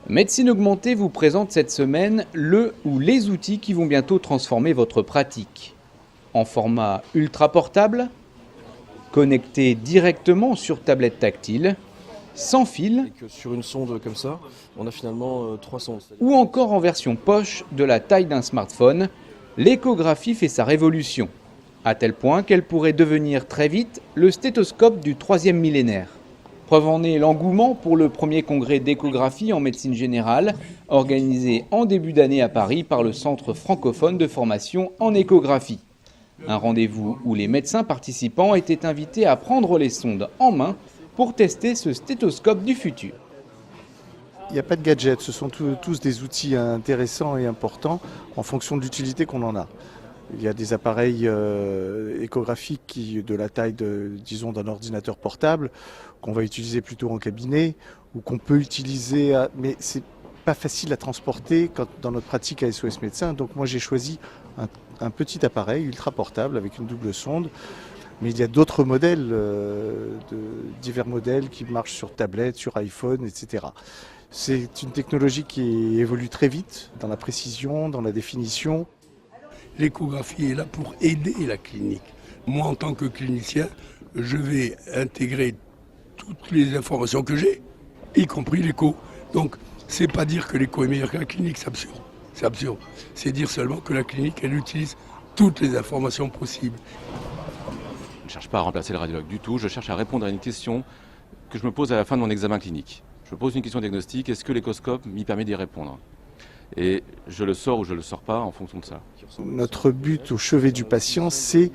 Médecine Augmentée vous présente cette semaine le ou les outils qui vont bientôt transformer votre pratique. En format ultra portable, connecté directement sur tablette tactile, sans fil, Et que sur une sonde comme ça, on a finalement 3 sondes. ou encore en version poche de la taille d'un smartphone, l'échographie fait sa révolution, à tel point qu'elle pourrait devenir très vite le stéthoscope du 3e millénaire. Preuve en est l'engouement pour le premier congrès d'échographie en médecine générale, organisé en début d'année à Paris par le Centre francophone de formation en échographie. Un rendez-vous où les médecins participants étaient invités à prendre les sondes en main pour tester ce stéthoscope du futur. Il n'y a pas de gadget, ce sont tous des outils intéressants et importants en fonction de l'utilité qu'on en a. Il y a des appareils échographiques de la taille disons, d'un ordinateur portable qu'on va utiliser plutôt en cabinet ou qu'on peut utiliser, mais c'est pas facile à transporter dans notre pratique à SOS Médecins. Donc moi j'ai choisi un petit appareil ultra portable avec une double sonde. Mais il y a d'autres modèles, divers modèles qui marchent sur tablette, sur iPhone, etc. C'est une technologie qui évolue très vite dans la précision, dans la définition. L'échographie est là pour aider la clinique. Moi, en tant que clinicien, je vais intégrer toutes les informations que j'ai, y compris l'écho. Donc, c'est pas dire que l'écho est meilleur que la clinique, c'est absurde. C'est absurde. C'est dire seulement que la clinique, elle utilise toutes les informations possibles. Je ne cherche pas à remplacer le radiologue du tout, je cherche à répondre à une question que je me pose à la fin de mon examen clinique. Je me pose une question diagnostique, est-ce que l'échoscope m'y permet d'y répondre ? Et je le sors ou je ne le sors pas en fonction de ça. Notre but au chevet du patient, c'est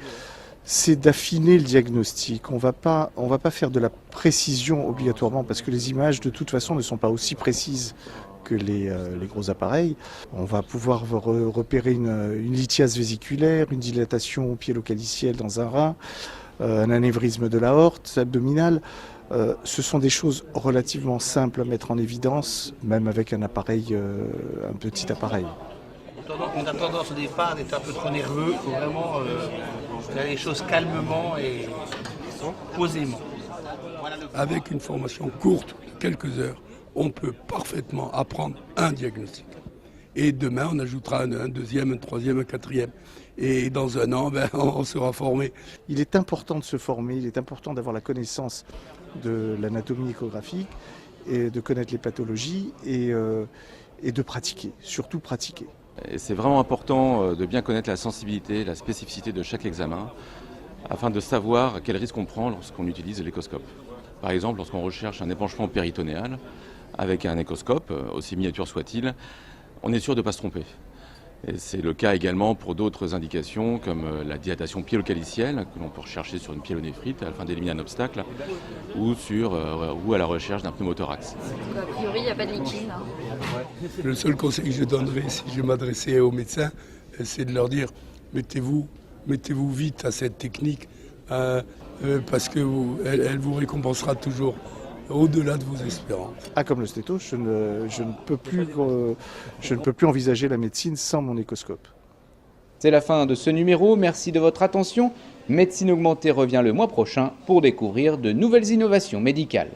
d'affiner le diagnostic. On va pas faire de la précision obligatoirement parce que les images de toute façon ne sont pas aussi précises que les gros appareils. On va pouvoir repérer une lithiase vésiculaire, une dilatation piélo-calicielle dans un rein, un anévrisme de l'aorte abdominale. Ce sont des choses relativement simples à mettre en évidence, même avec un appareil, un petit appareil. On a tendance au départ d'être un peu trop nerveux, il faut vraiment faire les choses calmement et posément. Avec une formation courte de quelques heures, on peut parfaitement apprendre un diagnostic. Et demain, on ajoutera un deuxième, un troisième, un quatrième. Et dans un an, on sera formé. Il est important de se former, il est important d'avoir la connaissance de l'anatomie échographique et de connaître les pathologies et de pratiquer, surtout pratiquer. Et c'est vraiment important de bien connaître la sensibilité, la spécificité de chaque examen, afin de savoir quel risque on prend lorsqu'on utilise l'échoscope. Par exemple, lorsqu'on recherche un épanchement péritonéal, avec un échoscope, aussi miniature soit-il, on est sûr de ne pas se tromper. Et c'est le cas également pour d'autres indications comme la dilatation piélo-calicielle que l'on peut rechercher sur une pyélonéphrite afin d'éliminer un obstacle ou à la recherche d'un pneumothorax. A priori, il n'y a pas de liquide. Le seul conseil que je donnerais si je m'adressais aux médecins, c'est de leur dire mettez-vous vite à cette technique parce qu'elle vous récompensera toujours au-delà de vos espérances. Comme le stéto, je ne peux plus envisager la médecine sans mon échoscope. C'est la fin de ce numéro, merci de votre attention. Médecine Augmentée revient le mois prochain pour découvrir de nouvelles innovations médicales.